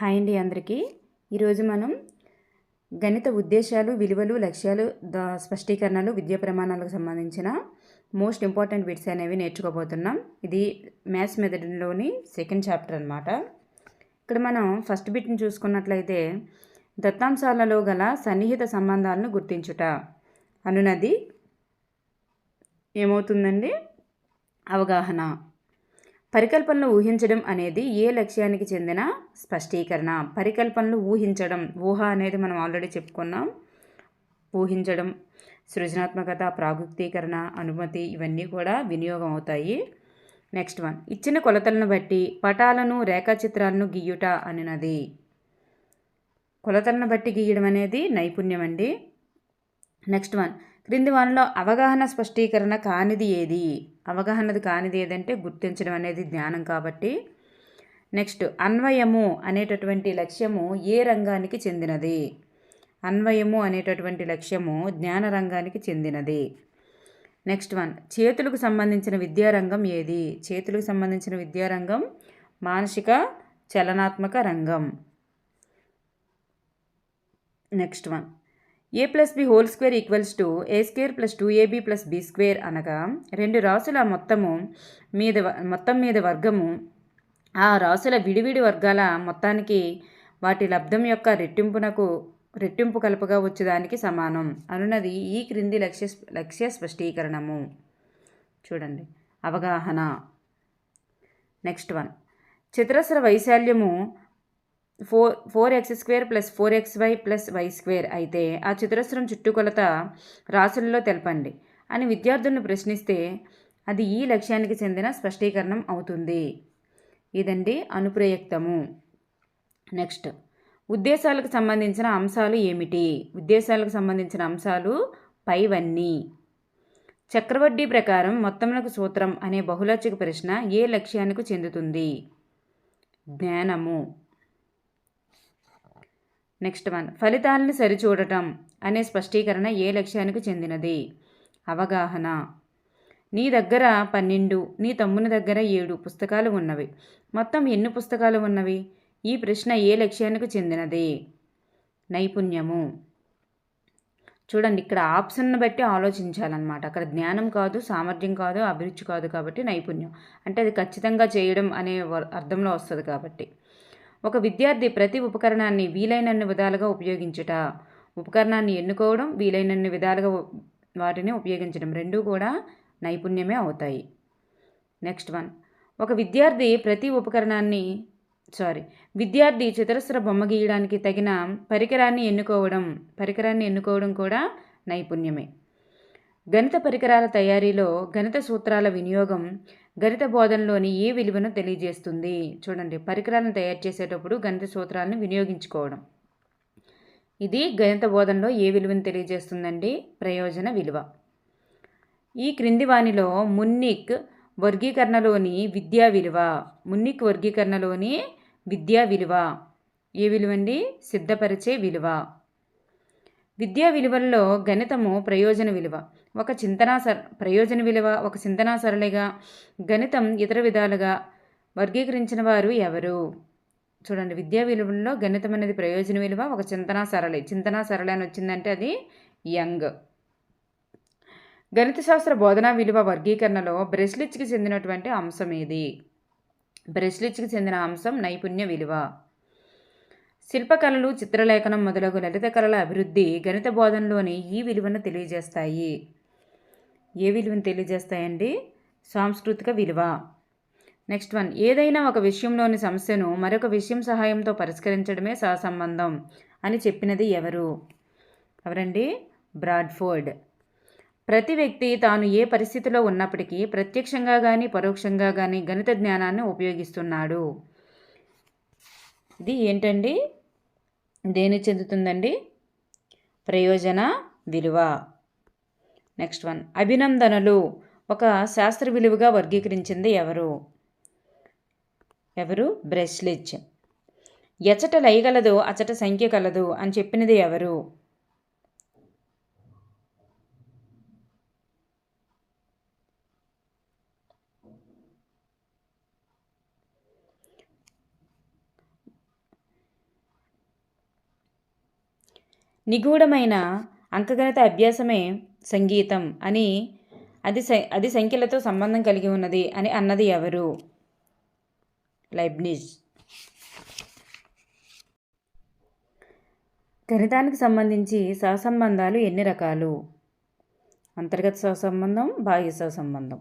Hi అండి అందరికీ. ఈరోజు మనం గణిత ఉద్దేశాలు, విలువలు, లక్ష్యాలు, స్పష్టీకరణలు, విద్యా ప్రమాణాలకు సంబంధించిన మోస్ట్ ఇంపార్టెంట్ బిట్స్ అనేవి నేర్చుకోబోతున్నాం. ఇది మ్యాథ్స్ మెథడ్లోని సెకండ్ చాప్టర్ అనమాట. ఇక్కడ మనం ఫస్ట్ బిట్ని చూసుకున్నట్లయితే దత్తాంశాలలో గల సన్నిహిత సంబంధాలను గుర్తించుట అనునది ఏమవుతుందండి? అవగాహన. పరికల్పనలు ఊహించడం అనేది ఏ లక్ష్యానికి చెందిన స్పష్టీకరణ? పరికల్పనలు ఊహించడం, ఊహ అనేది మనం ఆల్రెడీ చెప్పుకున్నాం. ఊహించడం, సృజనాత్మకత, ప్రాగుక్తీకరణ, అనుమతి ఇవన్నీ కూడా వినియోగం అవుతాయి. నెక్స్ట్ వన్, ఇచ్చిన కొలతలను బట్టి పటాలను, రేఖాచిత్రాలను గీయుట అనినది. కొలతలను బట్టి గీయడం అనేది నైపుణ్యం అండి. నెక్స్ట్ వన్, క్రింది వానిలో అవగాహన స్పష్టీకరణ కానిది ఏది? అవగాహనది కానిది ఏదంటే గుర్తించడం అనేది జ్ఞానం కాబట్టి. నెక్స్ట్, అన్వయము అనేటటువంటి లక్ష్యము ఏ రంగానికి చెందినది? అన్వయము అనేటటువంటి లక్ష్యము జ్ఞాన రంగానికి చెందినది. నెక్స్ట్ వన్, చేతులకు సంబంధించిన విద్యారంగం ఏది? చేతులకు సంబంధించిన విద్యారంగం మానసిక చలనాత్మక రంగం. Next one, a+b whole square equals to a² + 2ab + b² అనగా రెండు రాసుల మొత్తం మీద వర్గము ఆ రాసుల విడివిడి వర్గాల మొత్తానికి వాటి లబ్ధం యొక్క రెట్టింపు కలపగా వచ్చేదానికి సమానం అనున్నది ఈ క్రింది లక్ష్య స్పష్టీకరణము. చూడండి, అవగాహన. Next one, చతురస్ర వైశాల్యము 4x² + 4xy + y² అయితే ఆ చతురస్రం చుట్టుకొలత రాసులలో తెలపండి అని విద్యార్థులను ప్రశ్నిస్తే అది ఈ లక్ష్యానికి చెందిన స్పష్టీకరణం అవుతుంది. ఇదండి అనుప్రయుక్తము. నెక్స్ట్, ఉద్దేశాలకు సంబంధించిన అంశాలు ఏమిటి? ఉద్దేశాలకు సంబంధించిన అంశాలు పైవన్నీ. చక్రవడ్డీ ప్రకారం మొత్తమునకు సూత్రం అనే బహుళార్చిక ప్రశ్న ఏ లక్ష్యానికి చెందుతుంది? జ్ఞానము. నెక్స్ట్ వన్, ఫలితాలను సరిచూడటం అనే స్పష్టీకరణ ఏ లక్ష్యానికి చెందినది? అవగాహన. నీ దగ్గర 12, నీ తమ్ముని దగ్గర 7 పుస్తకాలు ఉన్నవి. మొత్తం ఎన్ని పుస్తకాలు ఉన్నవి? ఈ ప్రశ్న ఏ లక్ష్యానికి చెందినది? నైపుణ్యము. చూడండి, ఇక్కడ ఆప్షన్ను బట్టి ఆలోచించాలన్నమాట. అక్కడ జ్ఞానం కాదు, సామర్థ్యం కాదు, అభిరుచి కాదు కాబట్టి నైపుణ్యం. అంటే అది ఖచ్చితంగా చేయడం అనే అర్థంలో వస్తుంది కాబట్టి. ఒక విద్యార్థి ప్రతి ఉపకరణాన్ని వీలైనన్ని విధాలుగా ఉపయోగించుట. ఉపకరణాన్ని ఎన్నుకోవడం, వీలైనన్ని విధాలుగా వాటిని ఉపయోగించడం రెండూ కూడా నైపుణ్యమే అవుతాయి. నెక్స్ట్ వన్, ఒక విద్యార్థి చతురస్ర బొమ్మ గీయడానికి తగిన పరికరాన్ని ఎన్నుకోవడం కూడా నైపుణ్యమే. గణిత పరికరాల తయారీలో గణిత సూత్రాల వినియోగం గణిత బోధనలోని ఏ విలువను తెలియజేస్తుంది? చూడండి, పరికరాలను తయారు చేసేటప్పుడు గణిత సూత్రాలను వినియోగించుకోవడం. ఇది గణిత బోధనలో ఏ విలువను తెలియజేస్తుందండి? ప్రయోజన విలువ. ఈ క్రింది వానిలో మున్నిక్ వర్గీకరణలోని విద్యా విలువ ఏ విలువ అండి? సిద్ధపరిచే విలువ. విద్యా విలువల్లో గణితము ప్రయోజన విలువ ఒక చింతనా సరళిగా గణితం ఇతర విధాలుగా వర్గీకరించిన వారు ఎవరు? చూడండి, విద్యా విలువల్లో గణితం అనేది ప్రయోజన విలువ ఒక చింతనా సరళి అని వచ్చిందంటే అది యంగ్. గణిత శాస్త్ర బోధనా విలువ వర్గీకరణలో బ్రెస్లిచ్కి చెందినటువంటి అంశం ఏది? బ్రెస్లిచ్కి చెందిన అంశం నైపుణ్య విలువ. శిల్పకళలు, చిత్రలేఖనం మొదలగు లలిత కళల అభివృద్ధి గణిత బోధనలోని ఈ విలువను తెలియజేస్తాయి. ఏ విలువను తెలియజేస్తాయండి? సాంస్కృతిక విలువ. నెక్స్ట్ వన్, ఏదైనా ఒక విషయంలోని సమస్యను మరొక విషయం సహాయంతో పరిష్కరించడమే సహసంబంధం అని చెప్పినది ఎవరండి? బ్రాడ్ఫోర్డ్. ప్రతి వ్యక్తి తాను ఏ పరిస్థితిలో ఉన్నప్పటికీ ప్రత్యక్షంగా కానీ పరోక్షంగా కానీ గణిత జ్ఞానాన్ని ఉపయోగిస్తున్నాడు. ఇది ఏంటండి? దేనికి చెందుతుందండి? ప్రయోజన విలువ. నెక్స్ట్ వన్, అభినందనలు ఒక శాస్త్ర విలువగా వర్గీకరించింది ఎవరు? బ్రెస్లిచ్. ఎచట లయగలదు అచట సంఖ్య కలదు అని చెప్పినది ఎవరు? నిగూఢమైన అంకగణిత అభ్యాసమే సంగీతం అని అది సంఖ్యలతో సంబంధం కలిగి ఉన్నది అని అన్నది ఎవరు? లైబ్నిజ్. గణితానికి సంబంధించి సహసంబంధాలు ఎన్ని రకాలు? అంతర్గత సహసంబంధం, బాహ్య సహసంబంధం.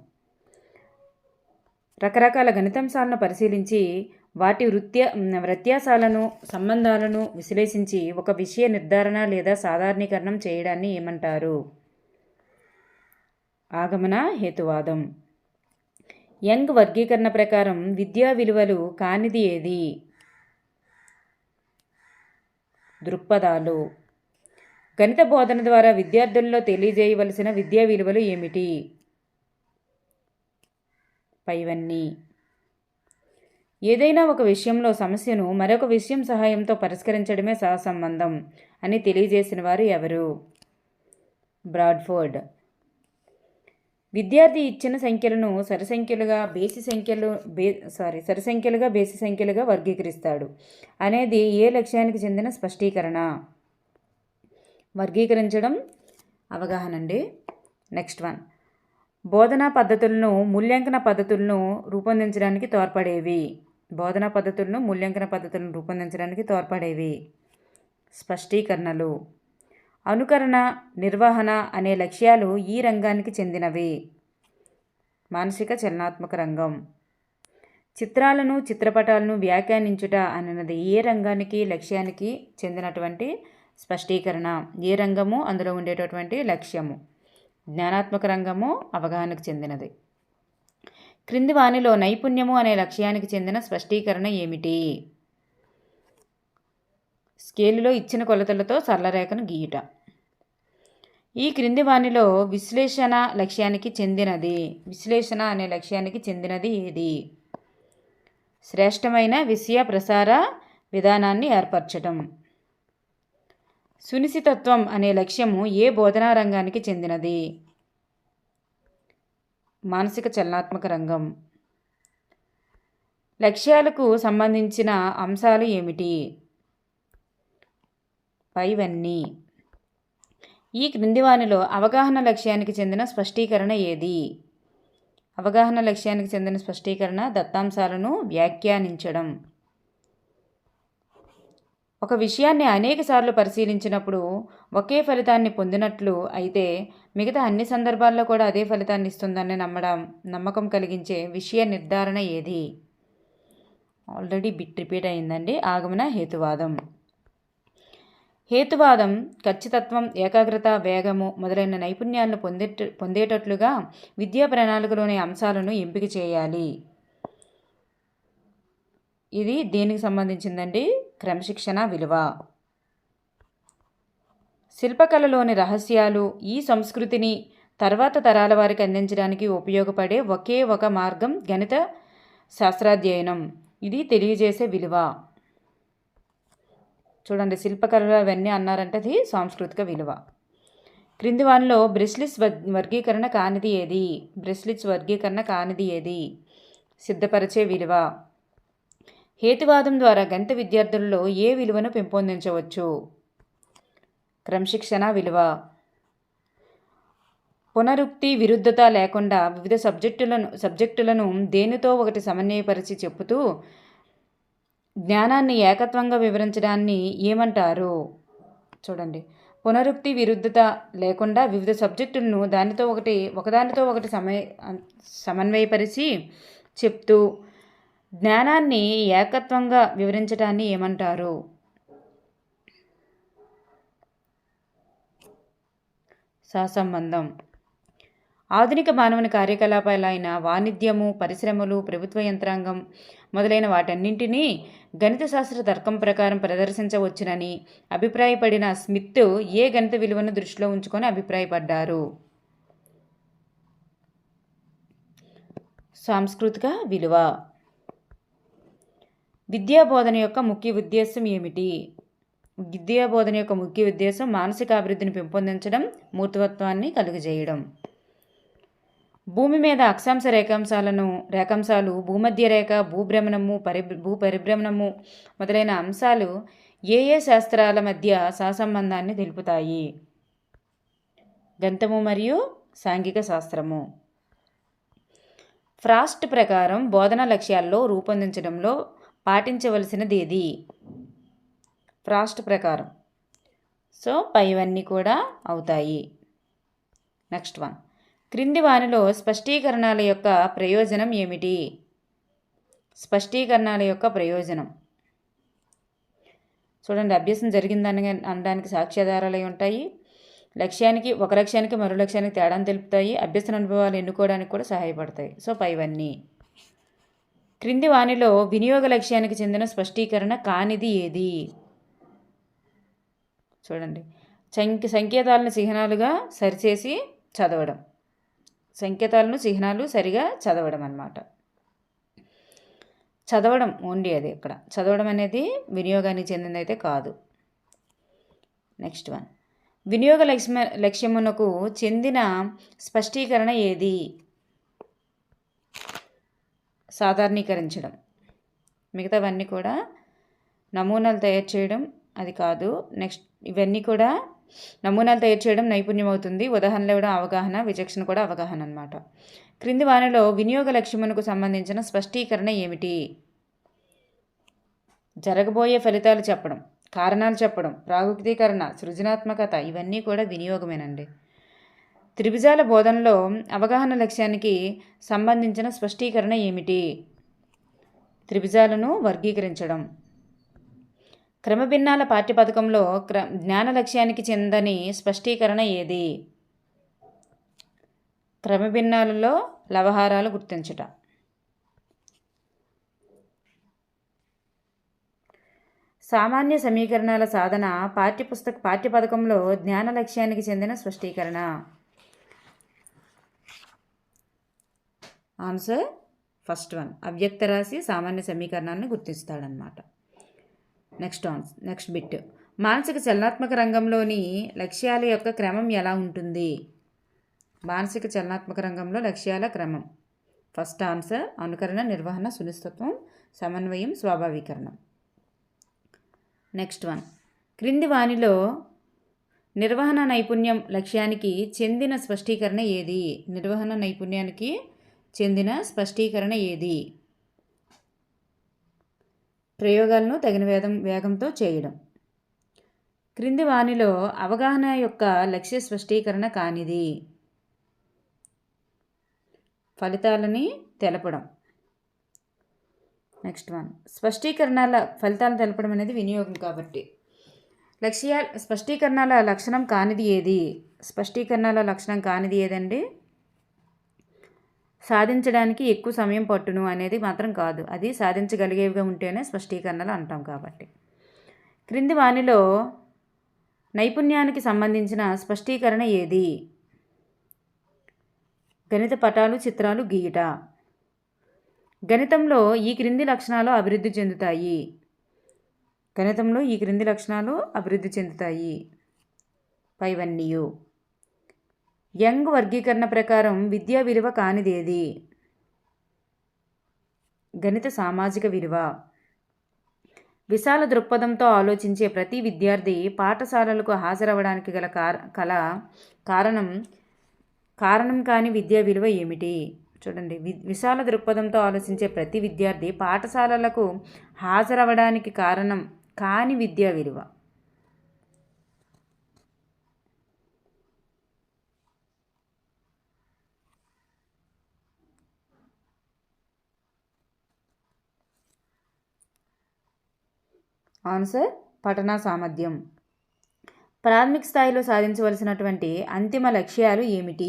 రకరకాల గణితాంశాలను పరిశీలించి వాటి వ్యత్యాసాలను, సంబంధాలను విశ్లేషించి ఒక విషయ నిర్ధారణ లేదా సాధారణీకరణం చేయడాన్ని ఏమంటారు? ఆగమన హేతువాదం. యంగ్ వర్గీకరణ ప్రకారం విద్యా విలువలు కానిది ఏది? దృక్పథాలు. గణిత బోధన ద్వారా విద్యార్థుల్లో తెలియజేయవలసిన విద్యా విలువలు ఏమిటి? పైవన్నీ. ఏదైనా ఒక విషయంలో సమస్యను మరొక విషయం సహాయంతో పరిష్కరించడమే సహసంబంధం అని తెలియజేసిన వారు ఎవరు? బ్రాడ్ఫోర్డ్. విద్యార్థి ఇచ్చిన సంఖ్యలను సరిసంఖ్యలుగా బేసి సంఖ్యలుగా వర్గీకరిస్తాడు అనేది ఏ లక్ష్యానికి చెందిన స్పష్టీకరణ? వర్గీకరించడం అవగాహన అండి. Next one. బోధనా పద్ధతులను మూల్యాంకన పద్ధతులను రూపొందించడానికి తోడ్పడేవి. స్పష్టీకరణలు. అనుకరణ, నిర్వహణ అనే లక్ష్యాలు ఈ రంగానికి చెందినవి. మానసిక చలనాత్మక రంగం. చిత్రాలను, చిత్రపటాలను వ్యాఖ్యానించుట అన్నది ఏ రంగానికి, లక్ష్యానికి చెందినటువంటి స్పష్టీకరణ? ఏ రంగము, అందులో ఉండేటటువంటి లక్ష్యము. జ్ఞానాత్మక రంగము, అవగాహనకు చెందినది. క్రింది వానిలో నైపుణ్యము అనే లక్ష్యానికి చెందిన స్పష్టీకరణ ఏమిటి? స్కేలులో ఇచ్చిన కొలతలతో సరళరేఖను గీయుట. ఈ క్రింది వానిలో విశ్లేషణ అనే లక్ష్యానికి చెందినది ఏది? శ్రేష్టమైన విషయ ప్రసార విధానాన్ని ఏర్పరచడం. సునిశితత్వం అనే లక్ష్యము ఏ బోధనా రంగానికి చెందినది? మానసిక చలనాత్మక రంగం. లక్ష్యాలకు సంబంధించిన అంశాలు ఏమిటి? పైవన్నీ. ఈ క్రింది వానిలో అవగాహన లక్ష్యానికి చెందిన స్పష్టీకరణ ఏది? అవగాహన లక్ష్యానికి చెందిన స్పష్టీకరణ దత్తాంశాలను వ్యాఖ్యానించడం. ఒక విషయాన్ని అనేక సార్లు పరిశీలించినప్పుడు ఒకే ఫలితాన్ని పొందినట్లు అయితే మిగతా అన్ని సందర్భాల్లో కూడా అదే ఫలితాన్ని ఇస్తుందని నమ్మకం కలిగించే విషయ నిర్ధారణ ఏది? ఆల్రెడీ రిపీట్ అయిందండి. ఆగమన హేతువాదం. హేతువాదం ఖచ్చితత్వం, ఏకాగ్రత, వేగము మొదలైన నైపుణ్యాలను పొందేటట్లుగా విద్యా ప్రణాళికలోని అంశాలను ఎంపిక చేయాలి. ఇది దేనికి సంబంధించిందండి? క్రమశిక్షణ విలువ. శిల్పకళలోని రహస్యాలు ఈ సంస్కృతిని తర్వాత తరాల వారికి అందించడానికి ఉపయోగపడే ఒకే ఒక మార్గం గణిత శాస్త్రాధ్యయనం. ఇది తెలియజేసే విలువ. చూడండి, శిల్పకళలు అవన్నీ అన్నారంటే అది సాంస్కృతిక విలువ. క్రింది వానిలో బ్రెస్లిట్స్ వర్గీకరణ కానిది ఏది? సిద్ధపరిచే విలువ. హేతువాదం ద్వారా గణిత విద్యార్థులలో ఏ విలువను పెంపొందించవచ్చు? క్రమశిక్షణ విలువ. పునరుక్తి, విరుద్ధత లేకుండా వివిధ సబ్జెక్టులను దేనితో ఒకటి సమన్వయపరిచి చెప్పుతూ జ్ఞానాన్ని ఏకత్వంగా వివరించడాన్ని ఏమంటారు? చూడండి, పునరుక్తి, విరుద్ధత లేకుండా వివిధ సబ్జెక్టులను ఒకదానితో ఒకటి సమన్వయపరిచి చెప్తూ జ్ఞానాన్ని ఏకత్వంగా వివరించడాన్ని ఏమంటారు? సహసంబంధం. ఆధునిక మానవుని కార్యకలాపాలైన వాణిజ్యము, పరిశ్రమలు, ప్రభుత్వ యంత్రాంగం మొదలైన వాటన్నింటినీ గణిత శాస్త్ర తర్కం ప్రకారం ప్రదర్శించవచ్చునని అభిప్రాయపడిన స్మిత్ ఏ గణిత విలువను దృష్టిలో ఉంచుకొని అభిప్రాయపడ్డారు? సాంస్కృతిక విలువ. విద్యాబోధన యొక్క ముఖ్య ఉద్దేశం ఏమిటి? విద్యాబోధన యొక్క ముఖ్య ఉద్దేశం మానసిక అభివృద్ధిని పెంపొందించడం, మూర్తత్వాన్ని కలుగజేయడం. భూమి మీద అక్షాంశ రేఖాంశాలు, భూమధ్య రేఖ, భూభ్రమణము, భూపరిభ్రమణము మొదలైన అంశాలు ఏ ఏ శాస్త్రాల మధ్య సహసంబంధాన్ని తెలుపుతాయి? గణితము మరియు సాంఘిక శాస్త్రము. ఫ్రాస్ట్ ప్రకారం బోధన లక్ష్యాల్లో రూపొందించడంలో పాటించవలసినది ఏది? ఫ్రాస్ట్ ప్రకారం. సో పైవన్నీ కూడా అవుతాయి. నెక్స్ట్ వన్, క్రింది వానిలో స్పష్టీకరణల యొక్క ప్రయోజనం ఏమిటి? స్పష్టీకరణల యొక్క ప్రయోజనం చూడండి, అభ్యాసం జరిగిందని అనడానికి సాక్ష్యాధారాలు ఉంటాయి. ఒక లక్ష్యానికి మరో లక్ష్యానికి తేడాను తెలుపుతాయి. అభ్యసన అనుభవాలు ఎన్నుకోవడానికి కూడా సహాయపడతాయి. సో పైవన్నీ. క్రింది వానిలో వినియోగ లక్ష్యానికి చెందిన స్పష్టీకరణ కానిది ఏది? చూడండి, సంకేతాలను చిహ్నాలుగా సరిచేసి చదవడం. సంకేతాలను చిహ్నాలు సరిగా చదవడం అన్నమాట. చదవడం ఓన్లీ అది. ఇక్కడ చదవడం అనేది వినియోగానికి చెందినదైతే కాదు. నెక్స్ట్ వన్, వినియోగ లక్ష్యమునకు చెందిన స్పష్టీకరణ ఏది? సాధారణీకరించడం. మిగతావన్నీ కూడా నమూనాలు తయారు చేయడం అది కాదు. నెక్స్ట్ ఇవన్నీ కూడా నమూనాలు తయారు చేయడం నైపుణ్యం అవుతుంది. ఉదాహరణలు ఇవ్వడం అవగాహన, విచక్షణ కూడా అవగాహన అన్నమాట. క్రింది వానిలో వినియోగ లక్ష్యమునకు సంబంధించిన స్పష్టీకరణ ఏమిటి? జరగబోయే ఫలితాలు చెప్పడం, కారణాలు చెప్పడం, ప్రాగుక్తీకరణ, సృజనాత్మకత ఇవన్నీ కూడా వినియోగమేనండి. త్రిభుజాల బోధనలో అవగాహన లక్ష్యానికి సంబంధించిన స్పష్టీకరణ ఏమిటి? త్రిభుజాలను వర్గీకరించడం. క్రమభిన్నాల పాఠ్యపథకంలో జ్ఞాన లక్ష్యానికి చెందని స్పష్టీకరణ ఏది? క్రమభిన్నాలలో లవహారాలు గుర్తించుట. సామాన్య సమీకరణాల సాధన పాఠ్యపథకంలో జ్ఞాన లక్ష్యానికి చెందిన స్పష్టీకరణ. ఆన్సర్ ఫస్ట్ వన్, అవ్యక్త రాశి సామాన్య సమీకరణాలను గుర్తిస్తాడనమాట. నెక్స్ట్ బిట్, మానసిక చలనాత్మక రంగంలోని లక్ష్యాల యొక్క క్రమం ఎలా ఉంటుంది? మానసిక చలనాత్మక రంగంలో లక్ష్యాల క్రమం. ఫస్ట్ ఆన్సర్ అనుకరణ, నిర్వహణ, సునిశ్చితత్వం, సమన్వయం, స్వాభావీకరణం. నెక్స్ట్ వన్, క్రింది వానిలో నిర్వహణ నైపుణ్యం లక్ష్యానికి చెందిన స్పష్టీకరణ ఏది? నిర్వహణ నైపుణ్యానికి చెందిన స్పష్టీకరణ ఏది? ప్రయోగాలను తగిన వేగంతో చేయడం. క్రింది వానిలో అవగాహన యొక్క లక్ష్య స్పష్టీకరణ కానిది? ఫలితాలని తెలపడం. నెక్స్ట్ వన్, స్పష్టీకరణల ఫలితాలను తెలపడం అనేది వినియోగం కాబట్టి. స్పష్టీకరణల లక్షణం కానిది ఏది? స్పష్టీకరణల లక్షణం కానిది ఏదండి? సాధించడానికి ఎక్కువ సమయం పట్టును అనేది మాత్రం కాదు. అది సాధించగలిగేవిగా ఉంటేనే స్పష్టీకరణలు అంటాం కాబట్టి. క్రింది వానిలో నైపుణ్యానికి సంబంధించిన స్పష్టీకరణ ఏది? గణిత పటాలు, చిత్రాలు గీయుట. గణితంలో ఈ క్రింది లక్షణాలు అభివృద్ధి చెందుతాయి. గణితంలో ఈ క్రింది లక్షణాలు అభివృద్ధి చెందుతాయి. పైవన్నీయు. యంగ్ వర్గీకరణ ప్రకారం విద్యా విలువ కానిదేది? గణిత సామాజిక విలువ. విశాల దృక్పథంతో ఆలోచించే ప్రతి విద్యార్థి పాఠశాలలకు హాజరవడానికి గల కారణం కాని విద్యా విలువ ఏమిటి? చూడండి, విశాల దృక్పథంతో ఆలోచించే ప్రతి విద్యార్థి పాఠశాలలకు హాజరవడానికి కారణం కాని విద్యా విలువ. ఆన్సర్ పఠనా సామర్థ్యం. ప్రాథమిక స్థాయిలో సాధించవలసినటువంటి అంతిమ లక్ష్యాలు ఏమిటి?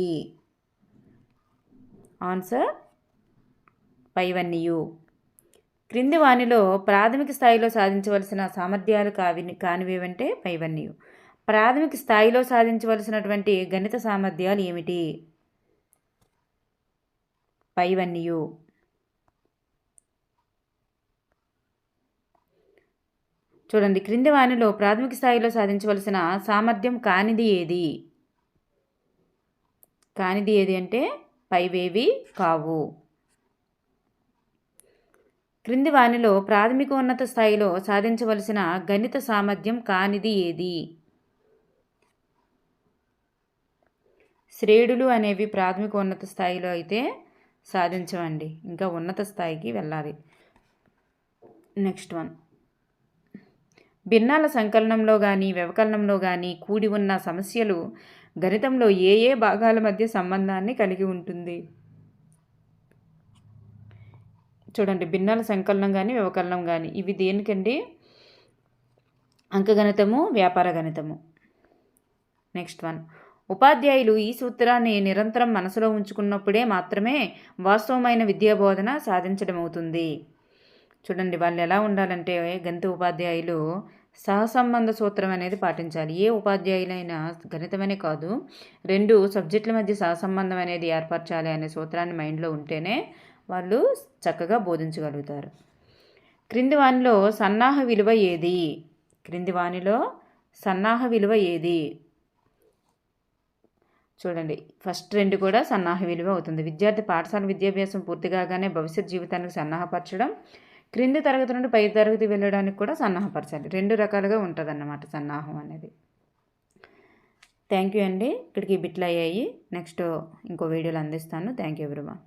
ఆన్సర్ పైవన్నీయు. క్రింది వానిలో ప్రాథమిక స్థాయిలో సాధించవలసిన సామర్థ్యాలు కానివేవంటే పైవన్నీయు. ప్రాథమిక స్థాయిలో సాధించవలసినటువంటి గణిత సామర్థ్యాలు ఏమిటి? పైవన్నీయు. చూడండి, క్రింది వానిలో ప్రాథమిక స్థాయిలో సాధించవలసిన సామర్థ్యం కానిది ఏది? కానిది ఏది అంటే పైవేవి కావు. క్రింది వానిలో ప్రాథమికోన్నత స్థాయిలో సాధించవలసిన గణిత సామర్థ్యం కానిది ఏది? శ్రేణులు అనేవి ప్రాథమికోన్నత స్థాయిలో అయితే సాధించవండి, ఇంకా ఉన్నత స్థాయికి వెళ్ళాలి. నెక్స్ట్ వన్, భిన్నాల సంకలనంలో కానీ వ్యవకలనంలో కానీ కూడి ఉన్న సమస్యలు గణితంలో ఏ ఏ భాగాల మధ్య సంబంధాన్ని కలిగి ఉంటుంది? చూడండి, భిన్నాల సంకలనం కానీ వ్యవకలనం కానీ ఇవి దేనికండి? అంకగణితము, వ్యాపార గణితము. నెక్స్ట్ వన్, ఉపాధ్యాయులు ఈ సూత్రాన్ని నిరంతరం మనసులో ఉంచుకున్నప్పుడే మాత్రమే వాస్తవమైన విద్యాబోధన సాధించడం అవుతుంది. చూడండి, వాళ్ళు ఎలా ఉండాలంటే గణిత ఉపాధ్యాయులు సహసంబంధ సూత్రం అనేది పాటించాలి. ఏ ఉపాధ్యాయులైనా గణితమనే కాదు, 2 సబ్జెక్టుల మధ్య సహసంబంధం అనేది ఏర్పరచాలి అనే సూత్రాన్ని మైండ్లో ఉంటేనే వాళ్ళు చక్కగా బోధించగలుగుతారు. క్రింది వానిలో సన్నాహ విలువ ఏది? క్రింది వానిలో సన్నాహ విలువ ఏది? చూడండి, ఫస్ట్ 2 కూడా సన్నాహ విలువ అవుతుంది. విద్యార్థి పాఠశాల విద్యాభ్యాసం పూర్తి కాగానే భవిష్యత్ జీవితానికి సన్నాహపరచడం, క్రింది తరగతి నుండి పై తరగతి వెళ్ళడానికి కూడా సన్నాహపరచాలి. 2 రకాలుగా ఉంటుంది అన్నమాట సన్నాహం అనేది. థ్యాంక్ యూ అండి. ఇక్కడికి బిట్లు అయ్యాయి. నెక్స్ట్ ఇంకో వీడియోలో అందిస్తాను. Thank you everyone.